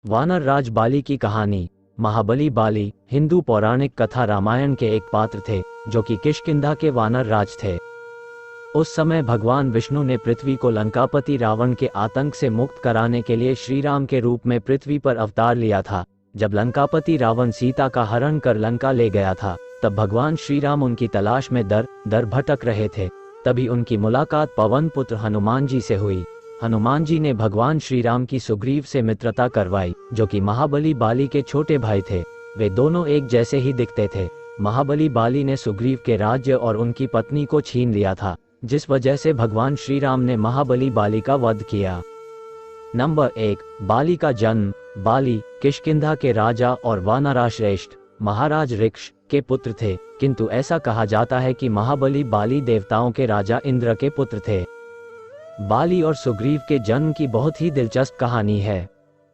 वानर राज बाली की कहानी। महाबली बाली हिंदू पौराणिक कथा रामायण के एक पात्र थे जो कि किष्किंधा के वानर राज थे। उस समय भगवान विष्णु ने पृथ्वी को लंकापति रावण के आतंक से मुक्त कराने के लिए श्री राम के रूप में पृथ्वी पर अवतार लिया था। जब लंकापति रावण सीता का हरण कर लंका ले गया था, तब भगवान श्री राम उनकी तलाश में दर दर भटक रहे थे। तभी उनकी मुलाकात पवन पुत्र हनुमान जी से हुई। हनुमान जी ने भगवान श्री राम की सुग्रीव से मित्रता करवाई, जो कि महाबली बाली के छोटे भाई थे। वे दोनों एक जैसे ही दिखते थे। महाबली बाली ने सुग्रीव के राज्य और उनकी पत्नी को छीन लिया था, जिस वजह से भगवान श्री राम ने महाबली बाली का वध किया। नंबर 1, बाली का जन्म। बाली किष्किंधा के राजा और वानराश्रेष्ठ महाराज ऋक्ष के पुत्र थे, किंतु ऐसा कहा जाता है कि महाबली बाली देवताओं के राजा इंद्र के पुत्र थे। बाली और सुग्रीव के जन्म की बहुत ही दिलचस्प कहानी है।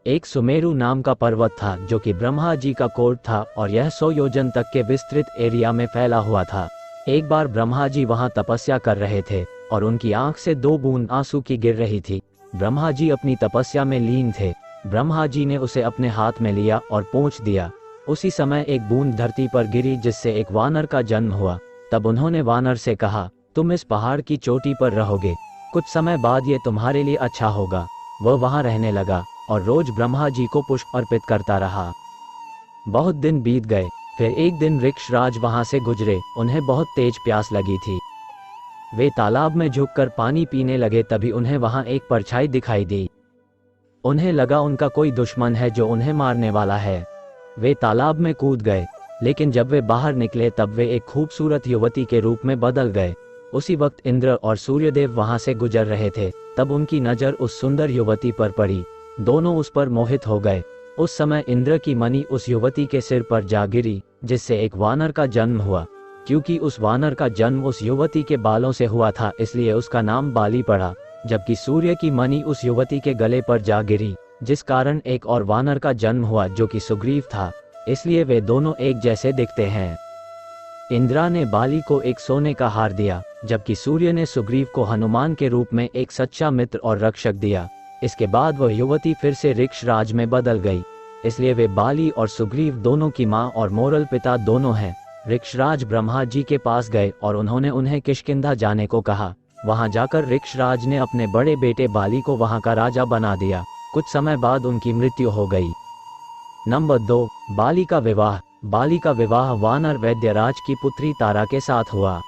एक सुमेरु नाम का पर्वत था जो कि ब्रह्मा जी का कोट था और यह 100 योजन तक के विस्तृत एरिया में फैला हुआ था। एक बार ब्रह्मा जी वहां तपस्या कर रहे थे और उनकी आंख से 2 बूंद आंसू की गिर रही थी। ब्रह्मा जी अपनी तपस्या में लीन थे। ब्रह्मा जी ने उसे अपने हाथ में लिया और पोंछ दिया। उसी समय एक बूंद धरती पर गिरी, जिससे एक वानर का जन्म हुआ। तब उन्होंने वानर से कहा, तुम इस पहाड़ की चोटी पर रहोगे, कुछ समय बाद ये तुम्हारे लिए अच्छा होगा। वह वहां रहने लगा और रोज ब्रह्मा जी को पुष्प अर्पित करता रहा। बहुत दिन बीत गए। फिर एक दिन ऋक्षराज वहां से गुजरे। उन्हें बहुत तेज प्यास लगी थी। वे तालाब में झुककर पानी पीने लगे। तभी उन्हें वहां एक परछाई दिखाई दी। उन्हें लगा उनका कोई दुश्मन है जो उन्हें मारने वाला है। वे तालाब में कूद गए, लेकिन जब वे बाहर निकले तब वे एक खूबसूरत युवती के रूप में बदल गए। उसी वक्त इंद्र और सूर्यदेव वहां से गुजर रहे थे। तब उनकी नजर उस सुंदर युवती पर पड़ी। दोनों उस पर मोहित हो गए। उस समय इंद्र की मणि उस युवती के सिर पर जा गिरी, जिससे एक वानर का जन्म हुआ। क्योंकि उस वानर का जन्म उस युवती के बालों से हुआ था, इसलिए उसका नाम बाली पड़ा। जबकि सूर्य की मणि उस युवती के गले पर जा गिरी, जिस कारण एक और वानर का जन्म हुआ जो कि सुग्रीव था। इसलिए वे दोनों एक जैसे दिखते हैं। इंद्रा ने बाली को एक सोने का हार दिया, जबकि सूर्य ने सुग्रीव को हनुमान के रूप में एक सच्चा मित्र और रक्षक दिया। इसके बाद वह युवती फिर से ऋक्षराज में बदल गई। इसलिए वे बाली और सुग्रीव दोनों की मां और मोरल पिता दोनों हैं। ऋक्षराज ब्रह्मा जी के पास गए और उन्होंने उन्हें किष्किंधा जाने को कहा। वहां जाकर ऋक्षराज ने अपने बड़े बेटे बाली को वहां का राजा बना दिया। कुछ समय बाद उनकी मृत्यु हो गई। नंबर 2, बाली का विवाह। बाली का विवाह वानर वैद्यराज की पुत्री तारा के साथ हुआ।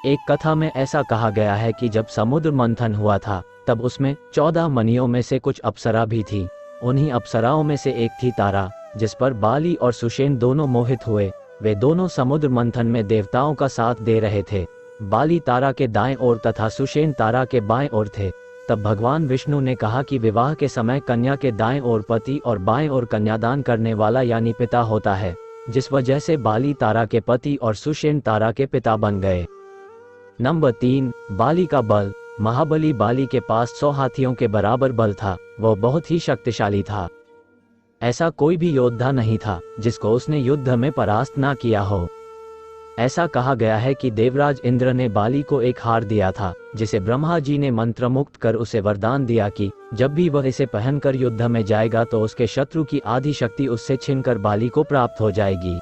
एक कथा में ऐसा कहा गया है कि जब समुद्र मंथन हुआ था, तब उसमें 14 मणियों में से कुछ अप्सरा भी थी। उन्हीं अप्सराओं में से एक थी तारा, जिस पर बाली और सुषेण दोनों मोहित हुए। वे दोनों समुद्र मंथन में देवताओं का साथ दे रहे थे। बाली तारा के दाएं ओर तथा सुषेण तारा के बाएं ओर थे। तब भगवान विष्णु ने कहा कि विवाह के समय कन्या के दाएं ओर पति और बाएं ओर कन्यादान करने वाला यानी पिता होता है, जिस वजह से बाली तारा के पति और सुषेण तारा के पिता बन गए। नंबर 3, बाली का बल। महाबली बाली के पास 100 हाथियों के बराबर बल था। वह बहुत ही शक्तिशाली था। ऐसा कोई भी योद्धा नहीं था जिसको उसने युद्ध में परास्त ना किया हो। ऐसा कहा गया है कि देवराज इंद्र ने बाली को एक हार दिया था, जिसे ब्रह्मा जी ने मंत्रमुक्त कर उसे वरदान दिया कि जब भी वह इसे पहनकर युद्ध में जाएगा तो उसके शत्रु की आधी शक्ति उससे छीनकर बाली को प्राप्त हो जाएगी,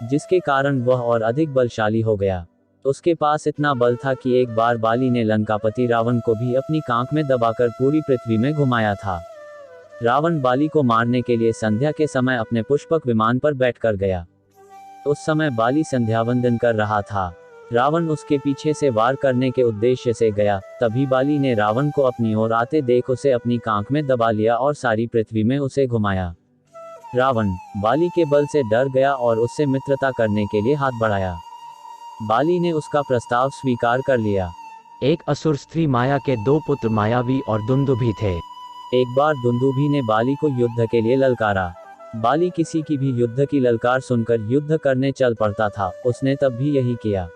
जिसके कारण वह और अधिक बलशाली हो गया। उसके पास इतना बल था कि एक बार बाली ने लंकापति रावण को भी अपनी कांख में दबाकर पूरी पृथ्वी में घुमाया था। रावण बाली को मारने के लिए संध्या के समय अपने पुष्पक विमान पर बैठकर गया। उस समय बाली संध्या वंदन कर रहा था। रावण उसके पीछे से वार करने के उद्देश्य से गया। तभी बाली ने रावण को अपनी ओर आते देख उसे अपनी कांख में दबा लिया और सारी पृथ्वी में उसे घुमाया। रावण बाली के बल से डर गया और उससे मित्रता करने के लिए हाथ बढ़ाया। बाली ने उसका प्रस्ताव स्वीकार कर लिया। एक असुर स्त्री माया के 2 पुत्र मायावी और दुंदुभी थे। एक बार दुंदुभी ने बाली को युद्ध के लिए ललकारा। बाली किसी की भी युद्ध की ललकार सुनकर युद्ध करने चल पड़ता था। उसने तब भी यही किया।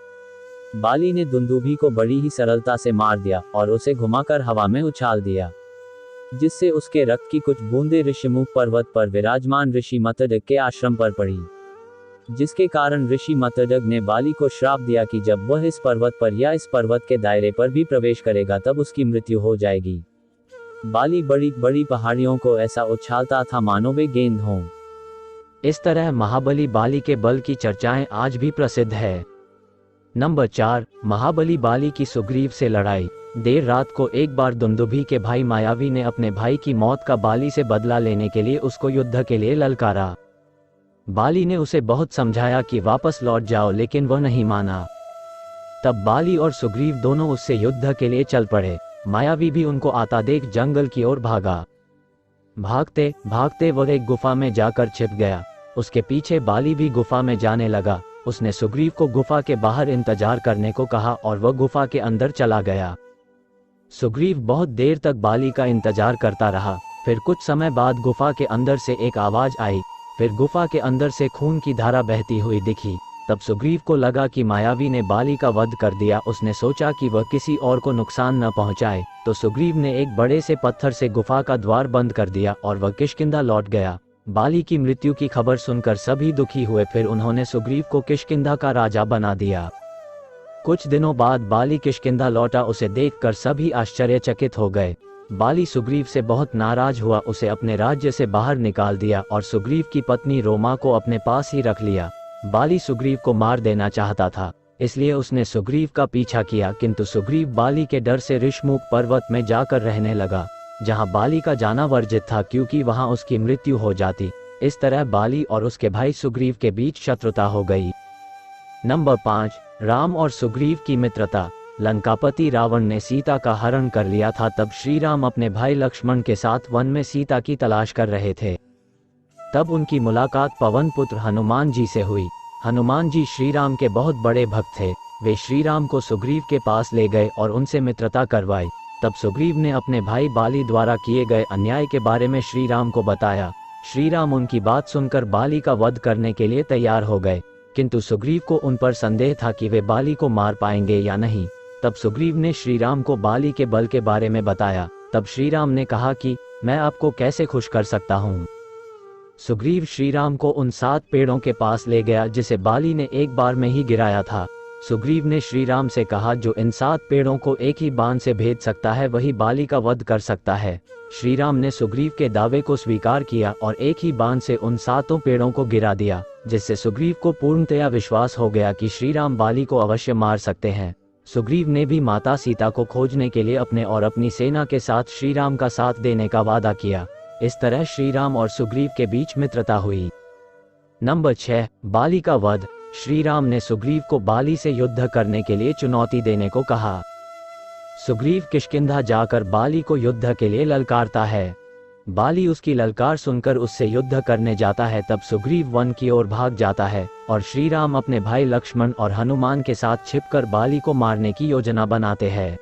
बाली ने दुंदुभी को बड़ी ही सरलता से मार दिया और उसे घुमाकर हवा में उछाल दिया, जिससे उसके रक्त की कुछ बूंदें ऋषिमुख पर्वत पर विराजमान ऋषि मतडग के आश्रम पर पड़ी, जिसके कारण ऋषि मतडग ने बाली को श्राप दिया कि जब वह इस पर्वत पर या इस पर्वत के दायरे पर भी प्रवेश करेगा तब उसकी मृत्यु हो जाएगी। बाली बड़ी बड़ी पहाड़ियों को ऐसा उछालता था मानो वे गेंद हों। इस तरह महाबली बाली के बल की चर्चाएं आज भी प्रसिद्ध है। नंबर 4, महाबली बाली की सुग्रीव से लड़ाई। देर रात को एक बार दुंदुभी के भाई मायावी ने अपने भाई की मौत का बाली से बदला लेने के लिए उसको युद्ध के लिए ललकारा। बाली ने उसे बहुत समझाया कि वापस लौट जाओ, लेकिन वह नहीं माना। तब बाली और सुग्रीव दोनों उससे युद्ध के लिए चल पड़े। मायावी भी उनको आता देख जंगल की ओर भागा। भागते भागते वह एक गुफा में जाकर छिप गया। उसके पीछे बाली भी गुफा में जाने लगा। उसने सुग्रीव को गुफा के बाहर इंतजार करने को कहा और वह गुफा के अंदर चला गया। सुग्रीव बहुत देर तक बाली का इंतजार करता रहा। फिर कुछ समय बाद गुफा के अंदर से एक आवाज आई। फिर गुफा के अंदर से खून की धारा बहती हुई दिखी। तब सुग्रीव को लगा कि मायावी ने बाली का वध कर दिया। उसने सोचा कि वह किसी और को नुकसान न पहुंचाए, तो सुग्रीव ने एक बड़े से पत्थर से गुफा का द्वार बंद कर दिया और वह किष्किंधा लौट गया। बाली की मृत्यु की खबर सुनकर सभी दुखी हुए। फिर उन्होंने सुग्रीव को किष्किंधा का राजा बना दिया। कुछ दिनों बाद बाली किष्किंधा लौटा। उसे देखकर सभी आश्चर्यचकित हो गए। बाली सुग्रीव से बहुत नाराज हुआ, उसे अपने राज्य से बाहर निकाल दिया और सुग्रीव की पत्नी रोमा को अपने पास ही रख लिया। बाली सुग्रीव को मार देना चाहता था, इसलिए उसने सुग्रीव का पीछा किया, किंतु सुग्रीव बाली के डर से ऋषमुख पर्वत में जाकर रहने लगा, जहां बाली का जाना वर्जित था, क्योंकि वहां उसकी मृत्यु हो जाती। इस तरह बाली और उसके भाई सुग्रीव के बीच शत्रुता हो गई। नंबर 5, राम और सुग्रीव की मित्रता। लंकापति रावण ने सीता का हरण कर लिया था। तब श्री राम अपने भाई लक्ष्मण के साथ वन में सीता की तलाश कर रहे थे। तब उनकी मुलाकात पवन पुत्र हनुमान जी से हुई। हनुमान जी श्री राम के बहुत बड़े भक्त थे। वे श्री राम को सुग्रीव के पास ले गए और उनसे मित्रता करवाई। तब सुग्रीव ने अपने भाई बाली द्वारा किए गए अन्याय के बारे में श्री राम को बताया। श्री राम उनकी बात सुनकर बाली का वध करने के लिए तैयार हो गए, किंतु सुग्रीव को उन पर संदेह था कि वे बाली को मार पाएंगे या नहीं। तब सुग्रीव ने श्री राम को बाली के बल के बारे में बताया। तब श्री राम ने कहा कि मैं आपको कैसे खुश कर सकता हूँ। सुग्रीव श्री राम को उन 7 पेड़ों के पास ले गया जिसे बाली ने एक बार में ही गिराया था। सुग्रीव ने श्री राम से कहा, जो इन 7 पेड़ों को एक ही बाण से भेद सकता है वही बाली का वध कर सकता है। श्री राम ने सुग्रीव के दावे को स्वीकार किया और एक ही बाण से उन 7 पेड़ों को गिरा दिया, जिससे सुग्रीव को पूर्णतया विश्वास हो गया कि श्री राम बाली को अवश्य मार सकते हैं। सुग्रीव ने भी माता सीता को खोजने के लिए अपने और अपनी सेना के साथ श्री राम का साथ देने का वादा किया। इस तरह श्री राम और सुग्रीव के बीच मित्रता हुई। नंबर 6, बाली का वध। श्री राम ने सुग्रीव को बाली से युद्ध करने के लिए चुनौती देने को कहा। सुग्रीव किष्किंधा जाकर बाली को युद्ध के लिए ललकारता है। बाली उसकी ललकार सुनकर उससे युद्ध करने जाता है। तब सुग्रीव वन की ओर भाग जाता है और श्री राम अपने भाई लक्ष्मण और हनुमान के साथ छिपकर बाली को मारने की योजना बनाते हैं।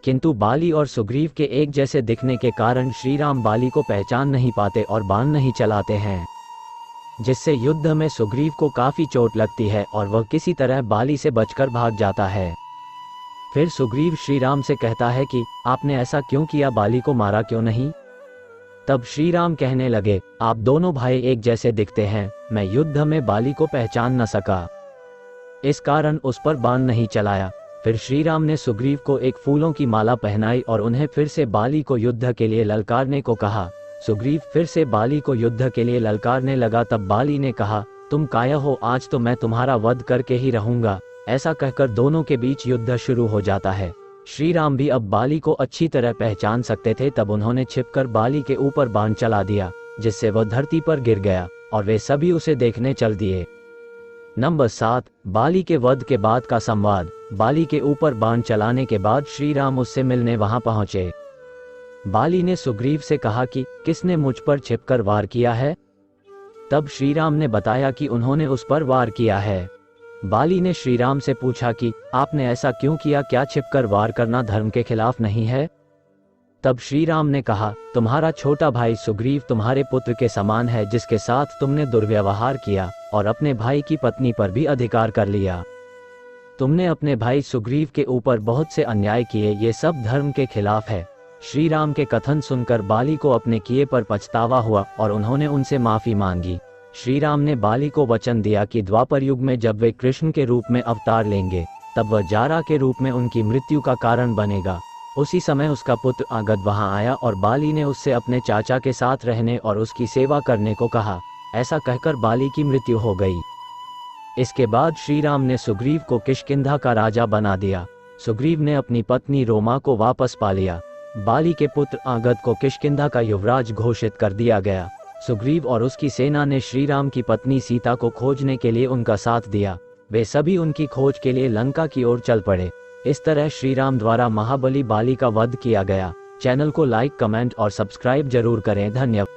किंतु बाली और सुग्रीव के एक जैसे दिखने के कारण श्री राम बाली को पहचान नहीं पाते और बाण नहीं चलाते हैं, जिससे युद्ध में सुग्रीव को काफी चोट लगती है और वह किसी तरह बाली से बचकर भाग जाता है। फिर सुग्रीव श्री राम से कहता है कि आपने ऐसा क्यों किया, बाली को मारा क्यों नहीं। तब श्री राम कहने लगे, आप दोनों भाई एक जैसे दिखते हैं, मैं युद्ध में बाली को पहचान न सका, इस कारण उस पर बाण नहीं चलाया। फिर श्री राम ने सुग्रीव को एक फूलों की माला पहनाई और उन्हें फिर से बाली को युद्ध के लिए ललकारने को कहा। सुग्रीव फिर से बाली को युद्ध के लिए ललकारने लगा। तब बाली ने कहा, तुम काया हो, आज तो मैं तुम्हारा वध करके ही रहूंगा। ऐसा कहकर दोनों के बीच युद्ध शुरू हो जाता है। श्री राम भी अब बाली को अच्छी तरह पहचान सकते थे। तब उन्होंने छिपकर बाली के ऊपर बाण चला दिया, जिससे वह धरती पर गिर गया और वे सभी उसे देखने चल दिए। नंबर 7, बाली के वध के बाद का संवाद। बाली के ऊपर बाण चलाने के बाद श्री राम उससे मिलने वहां पहुंचे। बाली ने सुग्रीव से कहा कि किसने मुझ पर छिपकर वार किया है। तब श्री राम ने बताया कि उन्होंने उस पर वार किया है। बाली ने श्री राम से पूछा कि आपने ऐसा क्यों किया, क्या छिपकर वार करना धर्म के खिलाफ नहीं है। तब श्री राम ने कहा, तुम्हारा छोटा भाई सुग्रीव तुम्हारे पुत्र के समान है, जिसके साथ तुमने दुर्व्यवहार किया और अपने भाई की पत्नी पर भी अधिकार कर लिया। तुमने अपने भाई सुग्रीव के ऊपर बहुत से अन्याय किए, ये सब धर्म के खिलाफ है। श्री राम के कथन सुनकर बाली को अपने किए पर पछतावा हुआ और उन्होंने उनसे माफी मांगी। श्री राम ने बाली को वचन दिया कि द्वापर युग में जब वे कृष्ण के रूप में अवतार लेंगे, तब वह जारा के रूप में उनकी मृत्यु का कारण बनेगा। उसी समय उसका पुत्र अंगद वहां आया और बाली ने उससे अपने चाचा के साथ रहने और उसकी सेवा करने को कहा। ऐसा कहकर बाली की मृत्यु हो गई। इसके बाद श्री राम ने सुग्रीव को किष्किंधा का राजा बना दिया। सुग्रीव ने अपनी पत्नी रोमा को वापस पा लिया। बाली के पुत्र अंगद को किष्किंधा का युवराज घोषित कर दिया गया। सुग्रीव और उसकी सेना ने श्री राम की पत्नी सीता को खोजने के लिए उनका साथ दिया। वे सभी उनकी खोज के लिए लंका की ओर चल पड़े। इस तरह श्री राम द्वारा महाबली बाली का वध किया गया। चैनल को लाइक, कमेंट और सब्सक्राइब जरूर करें। धन्यवाद।